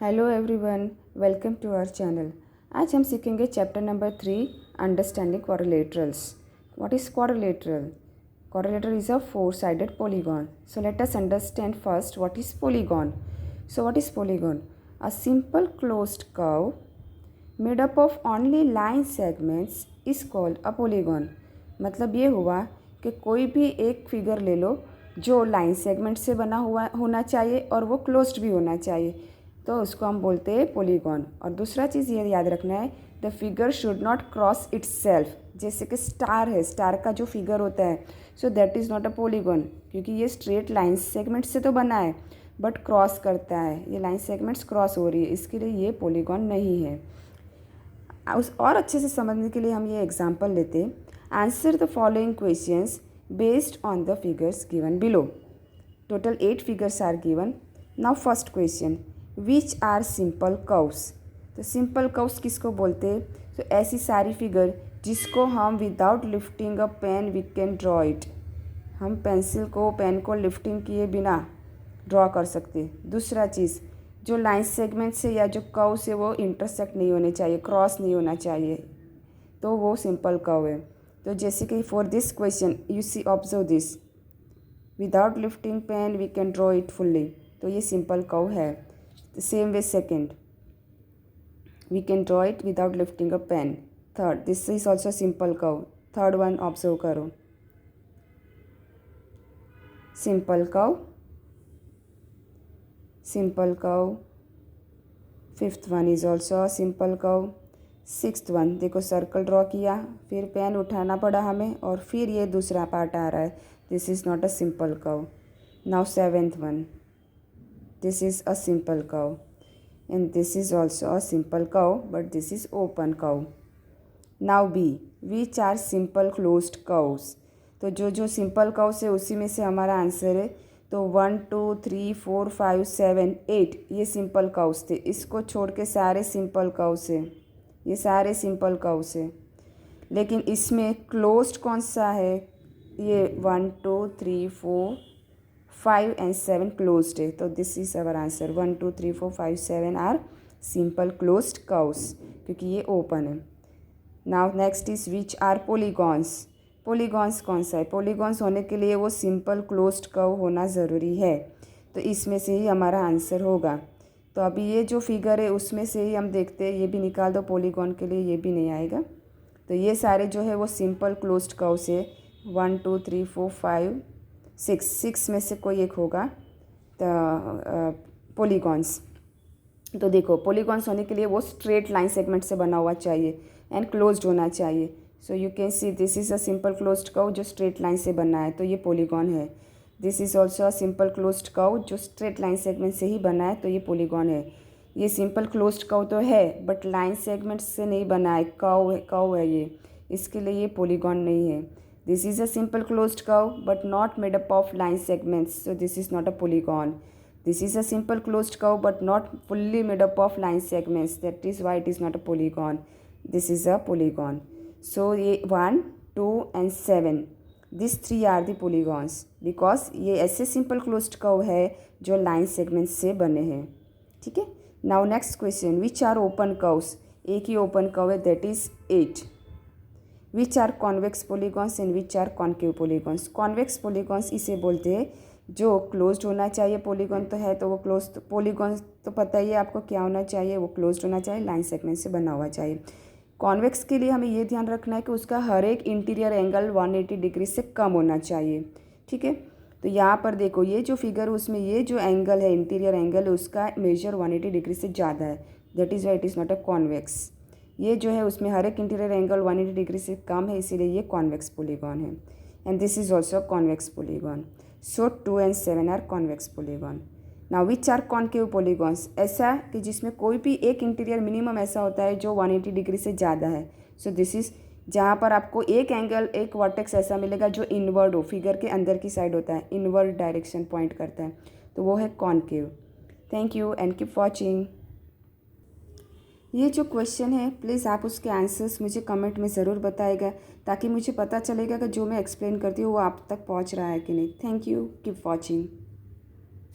Hello everyone, welcome to our channel. आज हम सीखेंगे chapter number 3 understanding quadrilaterals. What is quadrilateral? Quadrilateral is a four-sided polygon. So let us understand first what is polygon. So what is polygon? A simple closed curve made up of only line segments is called a polygon. मतलब ये हुआ कि कोई भी एक figure ले लो जो line segment से बना हुआ होना चाहिए और वो क्लोज्ड भी होना चाहिए, तो उसको हम बोलते हैं पोलीगॉन। और दूसरा चीज़ ये याद रखना है, the figure should not cross it's self. जैसे कि स्टार है, स्टार का जो फिगर होता है, so that is not a polygon, क्योंकि ये स्ट्रेट लाइन सेगमेंट से तो बना है बट क्रॉस करता है, ये लाइन सेगमेंट्स क्रॉस हो रही है, इसके लिए ये पोलीगॉन नहीं है। उस और अच्छे से समझने के लिए हम ये एग्जाम्पल लेते हैं। Answer the following questions based on the figures given below. Total 8 figures are given. Now first question, which are simple curves. तो सिंपल कर्व्स किसको बोलते हैं? तो ऐसी सारी फिगर जिसको हम without lifting a pen we can draw it. हम पेन को लिफ्टिंग किए बिना ड्रॉ कर सकते। दूसरा चीज़, जो लाइन सेगमेंट से या जो कर्व से वो इंटरसेक्ट नहीं होने चाहिए, क्रॉस नहीं होना चाहिए, तो वो सिंपल कर्व है। तो जैसे कि for this question you see observe this, without lifting pen we can draw it fully, तो ये सिंपल कर्व है। Same way second, we can draw it without lifting a pen. Third, this is also simple curve. Third one observe करो, simple curve, simple curve. Fifth one is also a simple curve. Sixth one, देखो circle draw किया, फिर pen उठाना पड़ा हमें और फिर ये दूसरा पार्ट आ रहा है, this is not a simple curve. Now seventh one, this is a simple curve and this is also a simple curve but this is open curve. Now B, which are simple closed curves. तो जो simple curves है उसी में से हमारा answer है। तो 1 2 3 4 5 7 8 ये सिंपल कर्व्स थे, इसको छोड़ के सारे सिंपल कर्व्स है, ये सारे सिंपल कर्व्स है। लेकिन इसमें क्लोज्ड कौन सा है? ये 1 2 3 4 5 and 7 closed है, तो this is our answer. 1 2 3 4 5 7 are simple closed curves, क्योंकि ये ओपन है। Now next is which are polygons. Polygons कौन सा है? पोलीगॉन्स होने के लिए वो सिंपल क्लोज्ड कर्व होना ज़रूरी है, तो इसमें से ही हमारा आंसर होगा। तो अभी ये जो फिगर है उसमें से ही हम देखते हैं, ये भी निकाल दो पोलीगॉन के लिए, ये भी नहीं आएगा। तो ये सारे जो है वो सिंपल क्लोज्ड कर्व से 1 2 3 4 5 6 में से कोई एक होगा पोलीगॉन्स। तो देखो, पोलीगॉन्स होने के लिए वो स्ट्रेट लाइन सेगमेंट से बना हुआ चाहिए एंड क्लोज्ड होना चाहिए। So you can see this is a simple closed curve जो स्ट्रेट लाइन से बना है, तो ये पोलीगॉन है। This is also a simple closed curve जो स्ट्रेट लाइन सेगमेंट से ही बना है, तो ये पोलीगॉन है। ये सिंपल क्लोज्ड कर्व तो है बट लाइन सेगमेंट से नहीं बना है, कर्व है ये, इसके लिए ये पोलीगॉन नहीं है। This is a simple closed curve but not made up of line segments, so this is not a polygon. This is a simple closed curve but not fully made up of line segments, that is why it is not a polygon. This is a polygon. So 1 2 and 7, these three are the polygons because ये ऐसे simple closed curve है जो line segments से बने हैं। ठीक है। Now next question, which are open curves? एक ही open curve है, that is 8. Which are convex polygons and which are concave polygons. Convex polygons इसे बोलते हैं जो क्लोज्ड होना चाहिए, पोलीगॉन तो है तो वो क्लोज, पोलीगॉन तो पता ही है आपको क्या होना चाहिए, वो क्लोज्ड होना चाहिए, लाइन सेगमेंट से बना हुआ चाहिए। कॉन्वेक्स के लिए हमें ये ध्यान रखना है कि उसका हर एक इंटीरियर एंगल 180 डिग्री से कम होना चाहिए। ठीक है। तो यहाँ पर देखो, ये जो फिगर उसमें ये जो एंगल है, इंटीरियर एंगल, उसका मेजर 180 डिग्री से ज़्यादा है, that is why it is not a convex. ये जो है उसमें हर एक इंटीरियर एंगल 180 डिग्री से कम है, इसीलिए ये कॉन्वेक्स पोलीगॉन है। And this is also convex polygon. So 2 and 7 are convex polygon. Now which are concave polygons, ऐसा कि जिसमें कोई भी एक इंटीरियर मिनिमम ऐसा होता है जो 180 डिग्री से ज़्यादा है। सो दिस इज जहाँ पर आपको एक एंगल, एक वर्टेक्स ऐसा मिलेगा जो इनवर्ड हो, फिगर के अंदर की साइड होता है, इनवर्ड डायरेक्शन पॉइंट करता है, तो वो है concave. Thank you and keep watching. ये जो क्वेश्चन है प्लीज़ आप उसके आंसर्स मुझे कमेंट में ज़रूर बताएगा, ताकि मुझे पता चलेगा कि जो मैं एक्सप्लेन करती हूँ वो आप तक पहुँच रहा है कि नहीं। Thank you, keep watching.